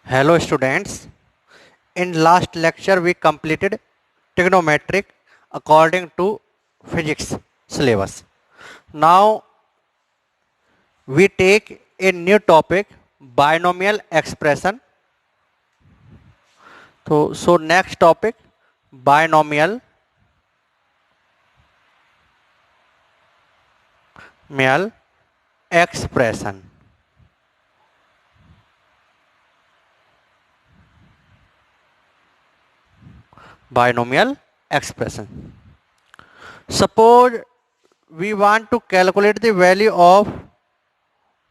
Hello students, in last lecture we completed trigonometric according to physics syllabus. Now we take a new topic, binomial expression. So next topic, binomial meal expression. Binomial expression. Suppose we want to calculate the value of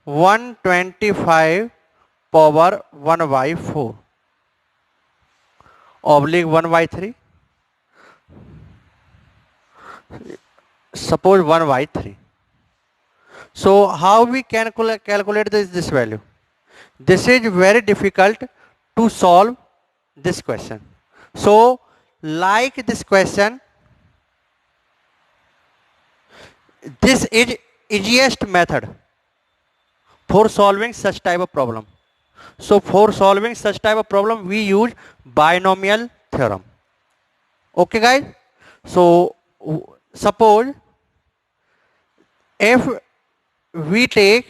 125 power 1 by 4 oblique 1 by 3. Suppose 1 by 3. So how we can calculate this value? This is very difficult to solve this question. So like this question, this is easiest method for solving such type of problem. So for solving such type of problem, we use binomial theorem. Okay guys? So suppose if we take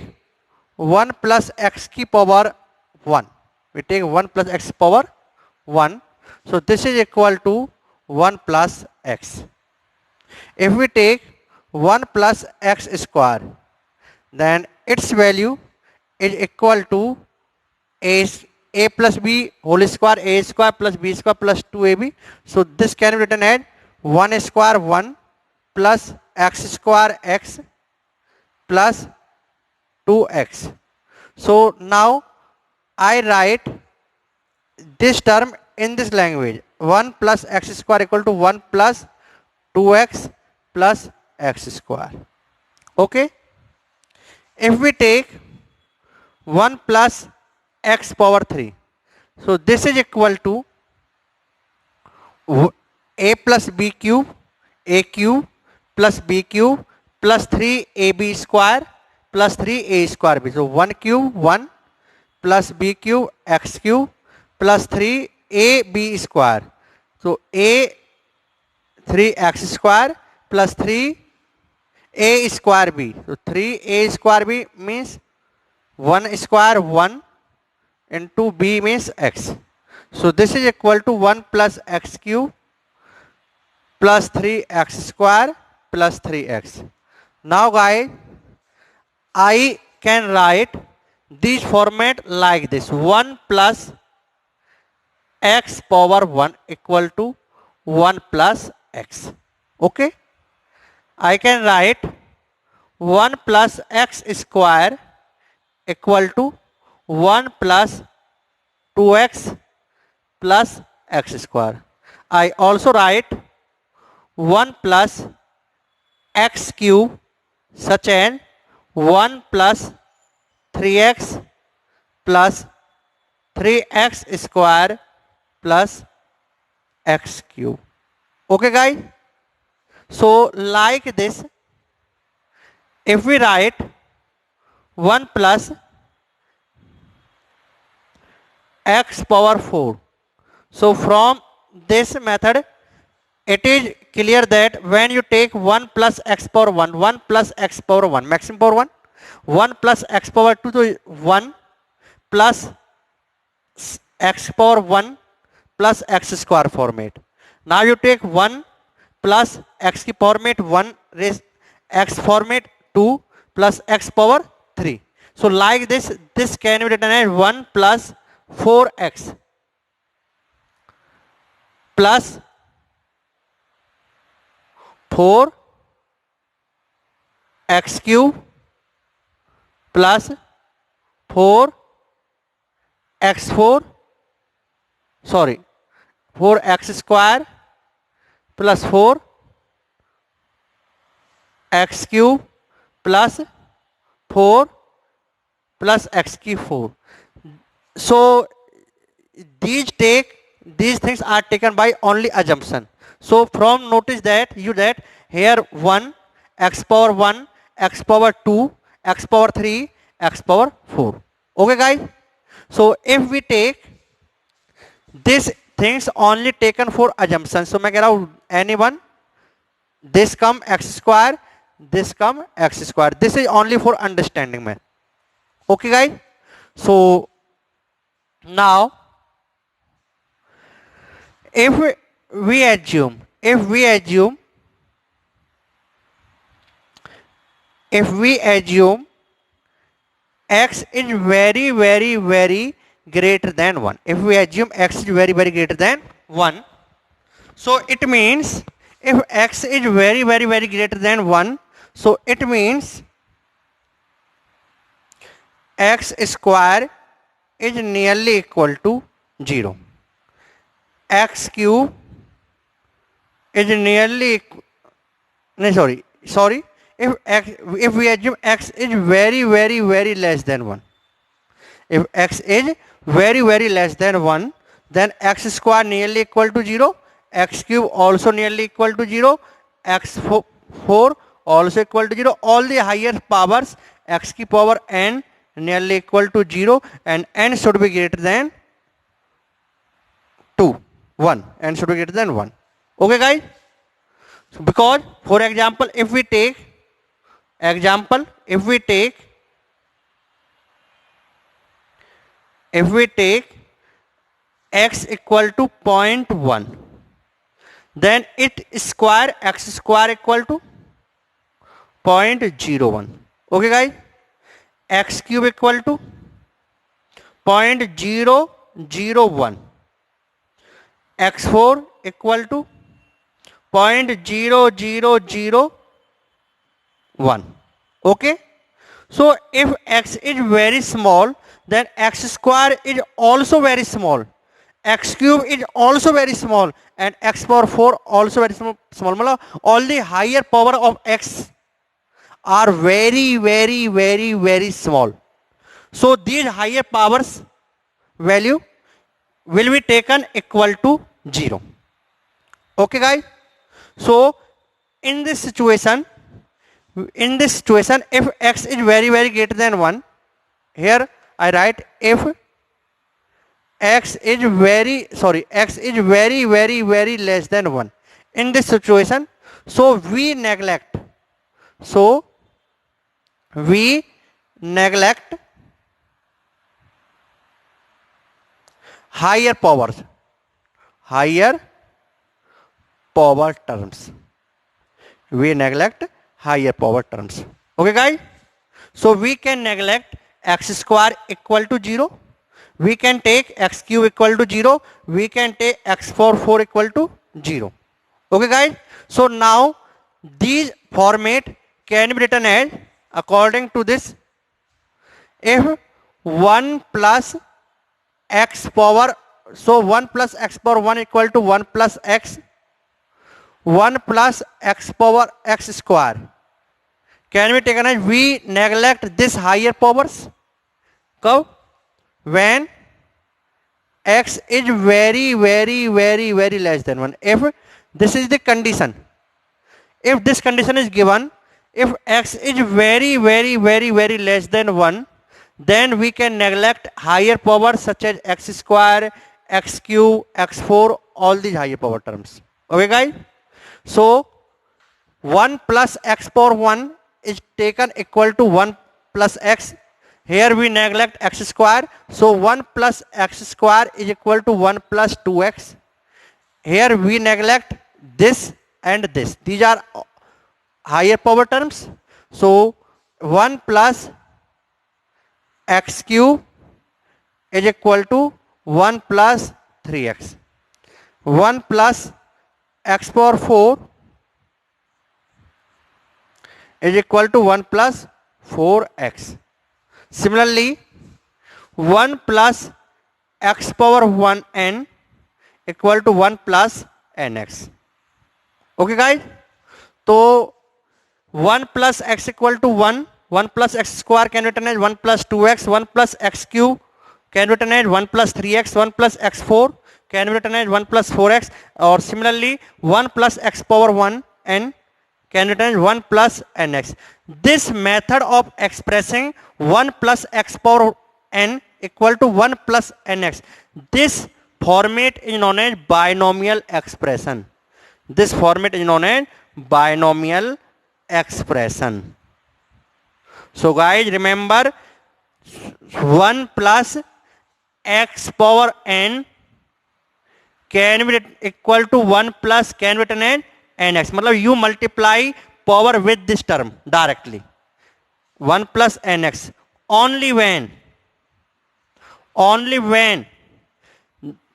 1 plus x की power 1, we take 1 plus x power 1, so this is equal to 1 plus x. If we take 1 plus x square, then its value is equal to a plus b whole square, a square plus b square plus 2ab. So this can be written as 1 square 1 plus x square x plus 2x. So now I write this term in this language. 1 plus x square equal to 1 plus 2x plus x square. Okay. If we take 1 plus x power 3, so this is equal to a plus b cube, a cube plus b cube plus 3ab square plus 3a square b. So 1 cube 1 plus b cube x cube plus 3ab square. So a 3x square plus 3a square b. So 3a square b means 1 square 1 into b means x. So this is equal to 1 plus x cube plus 3x square plus 3x. Now guys, I can write this format like this: 1 plus x power 1 equal to 1 plus x. Okay. I can write 1 plus x square equal to 1 plus 2x plus x square. I also write 1 plus x cube such as 1 plus 3x plus 3x square plus x cube. Okay guys? So like this, if we write 1 plus x power 4, so from this method it is clear that when you take 1 plus x power 1, 1 plus x power 1, maximum power 1, 1 plus x power 2 to 1 plus x power 1 plus x square format. Now you take 1 plus x की format 1 raise x format 2 plus x power 3. So like this can be written as 1 plus 4x plus 4 x cube plus 4 x4 4x square plus 4 x cube plus 4 plus x cube 4. So these things are taken by only assumption. So from notice that here 1 x power 1 x power 2 x power 3 x power 4. Okay guys? So if we take these things only taken for assumption, so मैं कह रहा हूँ anyone, this come x square, this come x square. This is only for understanding में. Okay guys. So now if we assume x is very greater than 1. If we assume x is very greater than 1, so it means if x is very greater than 1, so it means x square is nearly equal to 0. X cube is nearly if we assume x is very less than 1, if x is very less than 1, then x square nearly equal to 0, x cube also nearly equal to 0, x4 also equal to 0, all the higher powers x की power n nearly equal to 0, and n should be greater than 1, n should be greater than 1. Okay guys. So because for example if we take x equal to 0.1, then it square x square equal to 0.01. Okay guys. X cube equal to 0.001, x4 equal to 0.0001. Okay. So if x is very small, then x square is also very small, x cube is also very small, and x power 4 also very small. All the higher power of x are very small. So these higher powers value will be taken equal to 0. Okay guys. So in this situation if x is very greater than 1, here I write if x is very less than 1. In this situation, so we neglect higher power terms. We neglect higher power terms. Okay guys. So we can neglect x square equal to 0. We can take x cube equal to 0. We can take x4 equal to 0. Okay guys. So now these format can be written as according to this. If 1 plus x power, so 1 plus x power 1 equal to 1 plus x, 1 plus x power x square can be taken as we neglect this higher powers when x is very less than 1. If this is the condition, if this condition is given, if x is very less than 1, then we can neglect higher powers such as x square, x cube, x4, all these higher power terms. Okay guys. So 1 plus x power 1 is taken equal to 1 plus x. Here we neglect x square, so 1 plus x square is equal to 1 plus 2x. Here we neglect this and this. These are higher power terms. So 1 plus x cube is equal to 1 plus 3x. 1 plus x power 4 is equal to 1 plus 4x. Similarly, 1 plus x power 1n equal to 1 plus nx. Okay guys. So 1 plus x equal to 1, 1 plus x square can be written as 1 plus 2x, 1 plus x cube can be written as 1 plus 3x, 1 plus x4 can be written as 1 plus 4x, or similarly 1 plus x power 1 n can be written as 1 plus nx. This method of expressing 1 plus x power n equal to 1 plus nx. This format is known as binomial expression. This format is known as binomial expression. So guys, remember 1 plus x power n can be equal to 1 plus can be written as nx. मतलब you multiply power with this term directly. 1 plus nx. Only when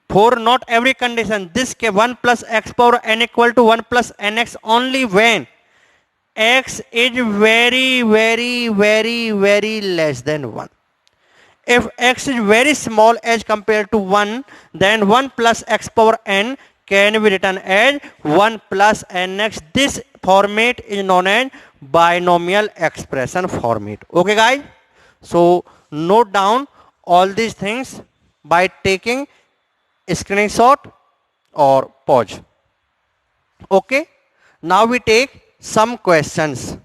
for not every condition this 1 plus x power n equal to 1 plus nx only when x is very less than 1. If x is very small as compared to 1, then 1 plus x power n can be written as 1 plus nx. This format is known as binomial expression format. Okay guys? So note down all these things by taking a screenshot or pause. Okay? Now we take some questions.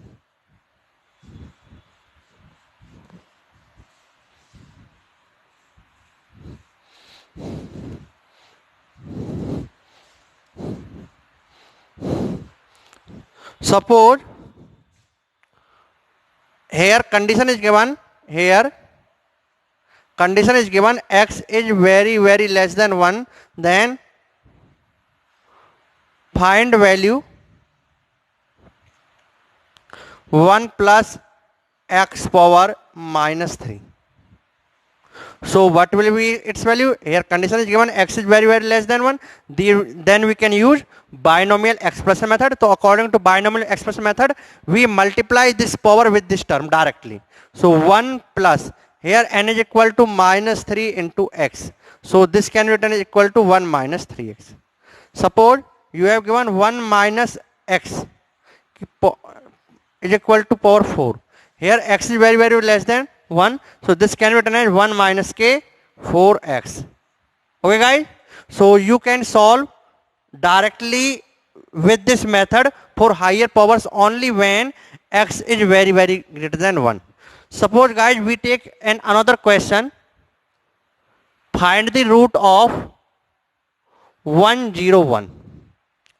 Suppose here condition is given, x is very less than 1, then find value 1 plus x power minus 3. So what will be its value? Here condition is given, x is very less than 1. Then we can use binomial expression method. So according to binomial expression method, we multiply this power with this term directly. So 1 plus, here n is equal to minus 3 into x. So this can be written as equal to 1 minus 3x. Suppose you have given 1 minus x is equal to power 4. Here x is very less than 1. So this can be written as 1 minus k 4x. Okay guys? So you can solve directly with this method for higher powers only when x is very greater than 1. Suppose guys we take another question. Find the root of 101.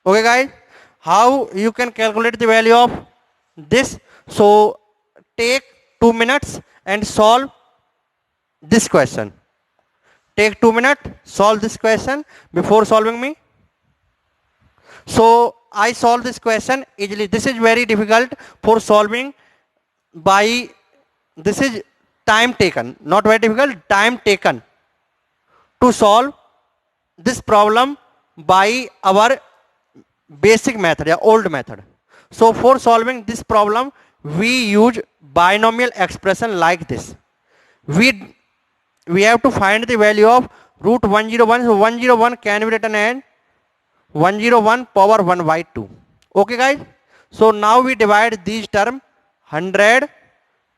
Okay guys? How you can calculate the value of this? So take 2 minutes and solve this question. Take 2 minutes, solve this question before solving me. So I solve this question easily. This is very difficult for solving by, this is time taken, not very difficult, time taken to solve this problem by our basic method or old method. So for solving this problem, we use binomial expression like this. We have to find the value of root 101. So 101 can be written as 101 power 1 by 2. Okay guys? So now we divide these term 100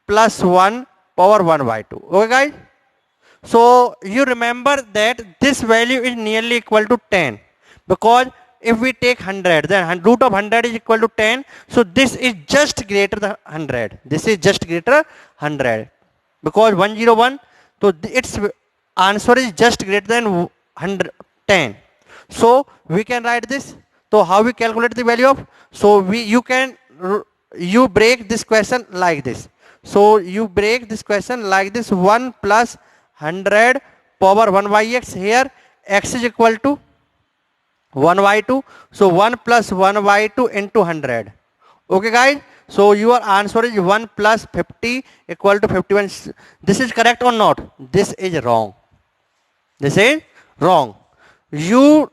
plus 1 power 1 by 2. Okay guys? So you remember that this value is nearly equal to 10, because if we take 100, then root of 100 is equal to 10. So this is just greater than 100. This is just greater 100. Because 101, so its answer is just greater than 110. So we can write this. So how we calculate the value of? So you break this question like this. So you break this question like this. 1 plus 100 power 1 by x. Here x is equal to 1 by 2. So 1 plus 1 by 2 into 100. Okay guys? So your answer is 1 plus 50 equal to 51. This is correct or not? This is wrong. This is wrong. You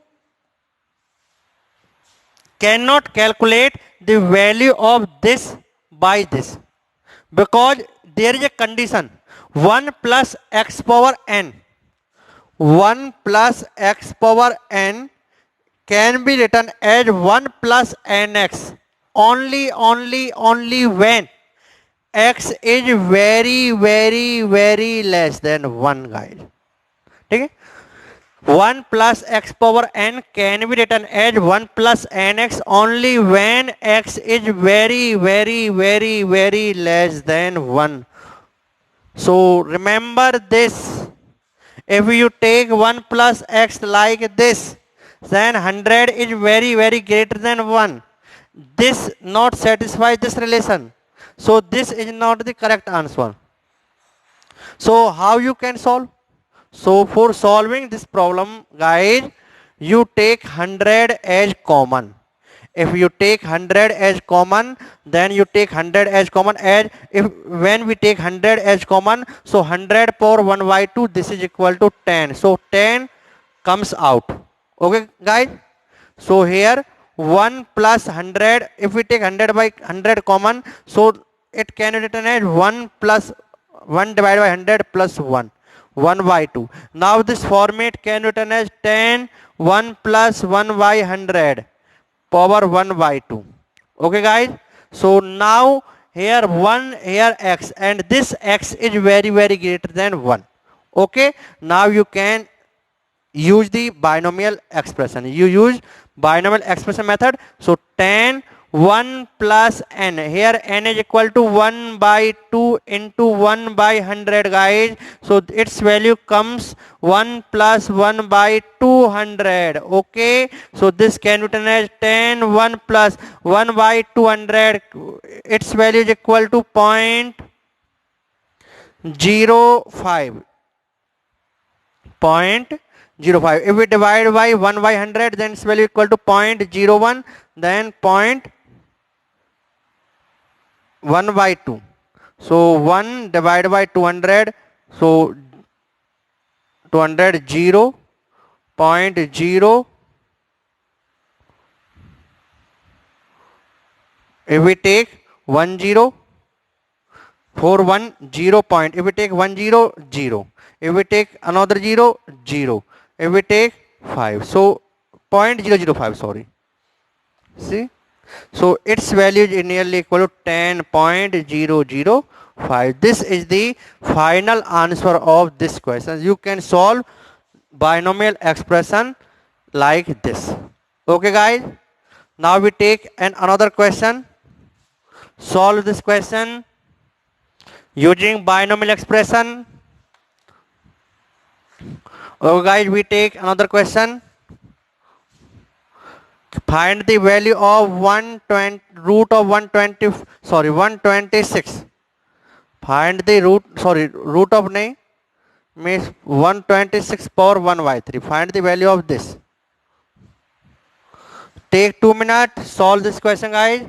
cannot calculate the value of this by this, because there is a condition. 1 plus x power n. 1 plus x power n can be written as 1 plus nx only when x is very less than 1 guys. Okay? 1 plus x power n can be written as 1 plus nx only when x is very less than 1. So remember this. If you take 1 plus x like this, then 100 is very, very greater than 1. This not satisfies this relation. So this is not the correct answer. So how you can solve? So for solving this problem, guys, you take 100 as common. If you take 100 as common, then you take 100 as common. As if when we take 100 as common, so 100 power 1 by 2, this is equal to 10. So 10 comes out. Okay, guys. So here 1 plus 100, if we take 100 by 100 common, so it can be written as 1 plus 1 divided by 100 plus 1. 1 by 2. Now this format can be written as 10, 1 plus 1 by 100 power 1 by 2. Okay, guys. So now here 1, here x, and this x is very, very greater than 1. Okay. Now you can use the binomial expression. You use binomial expression method. So 10, 1 plus n. Here n is equal to 1 by 2 into 1 by 100, guys. So its value comes 1 plus 1 by 200. Okay. So this can be written as 10, 1 plus 1 by 200. Its value is equal to 0.05. 0.05. If we divide by 1 by 100, then its value equal to 0.01, then 0.1 by 2. So 1 divided by 200, so 200, 0.0. If we take 1 0, for 1 0 point, if we take 1 0, 0. If we take another 0, 0. If we take 5, so 0.005, sorry. See? So its value is nearly equal to 10.005. This is the final answer of this question. You can solve binomial expression like this. Okay, guys. Now we take another question. Solve this question using binomial expression. Okay, guys, we take another question. Find the value of 126. Find the root of means 126 power 1 by 3. Find the value of this. Take 2 minutes, solve this question, guys.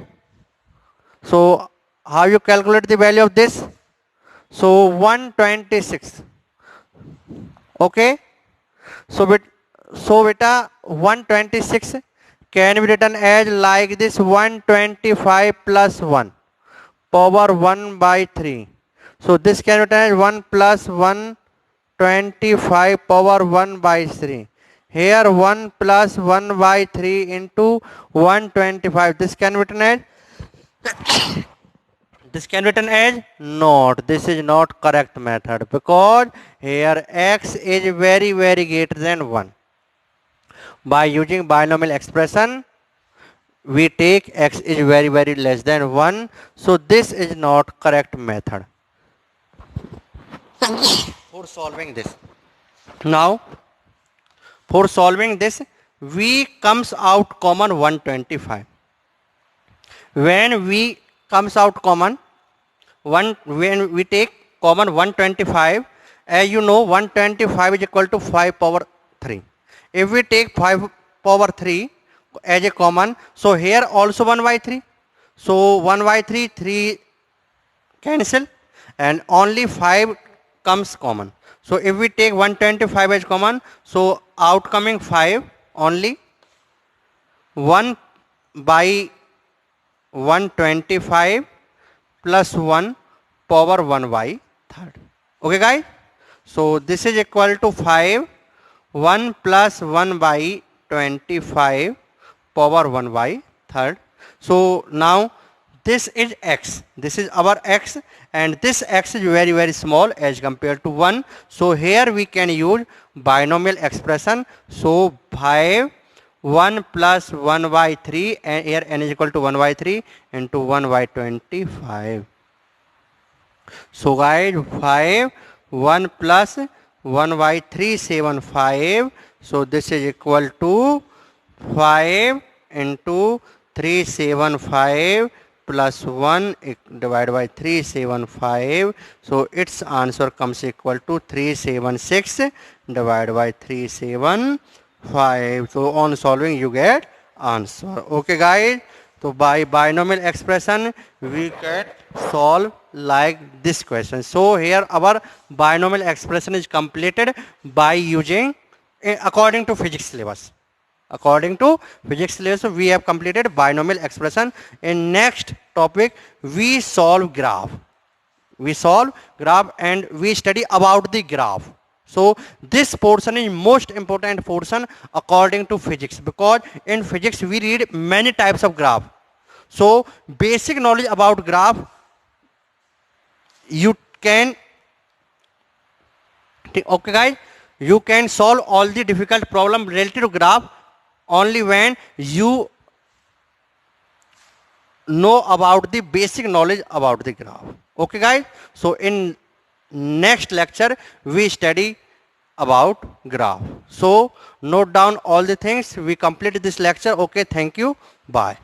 So how you calculate the value of this? So 126. Okay. So beta 126 can be written as like this: 125 plus 1 power 1 by 3. So this can be written as 1 plus 125 power 1 by 3. Here 1 plus 1 by 3 into 125. This can be written as not. This is not correct method, because here x is very, very greater than 1. By using binomial expression, we take x is very, very less than 1. So this is not correct method for solving this. Now for solving this, we comes out common 125. When we comes out common, when we take common 125, as you know, 125 is equal to 5 power 3. If we take 5 power 3 as a common, so here also 1 by 3. So 1 by 3, 3 cancel, and only 5 comes common. So if we take 125 as common, so outcoming 5 only. 1 by 125 plus 1 power 1 by 3. Okay, guys. So this is equal to 5. 1 plus 1 by 25 power 1 by 3. So now this is x. This is our x, and this x is very, very small as compared to 1. So here we can use binomial expression. So 5, 1 plus 1 by 3, and here n is equal to 1 by 3 into 1 by 25. So guys, 5, 1 plus 1 by 375. So this is equal to 5 into 375 plus 1 divided by 375. So its answer comes equal to 376 divided by 375. So on solving you get answer. Okay guys. So by binomial expression we can solve like this question. So here our binomial expression is completed by using according to physics syllabus. According to physics syllabus we have completed binomial expression. In next topic we solve graph. We solve graph and we study about the graph. So this portion is most important portion according to physics, because in physics we read many types of graph. So basic knowledge about graph you can, okay guys, you can solve all the difficult problem related to graph only when you know about the basic knowledge about the graph. Okay guys, so in next lecture we study about graph. So note down all the things. We complete this lecture. Okay, thank you, bye.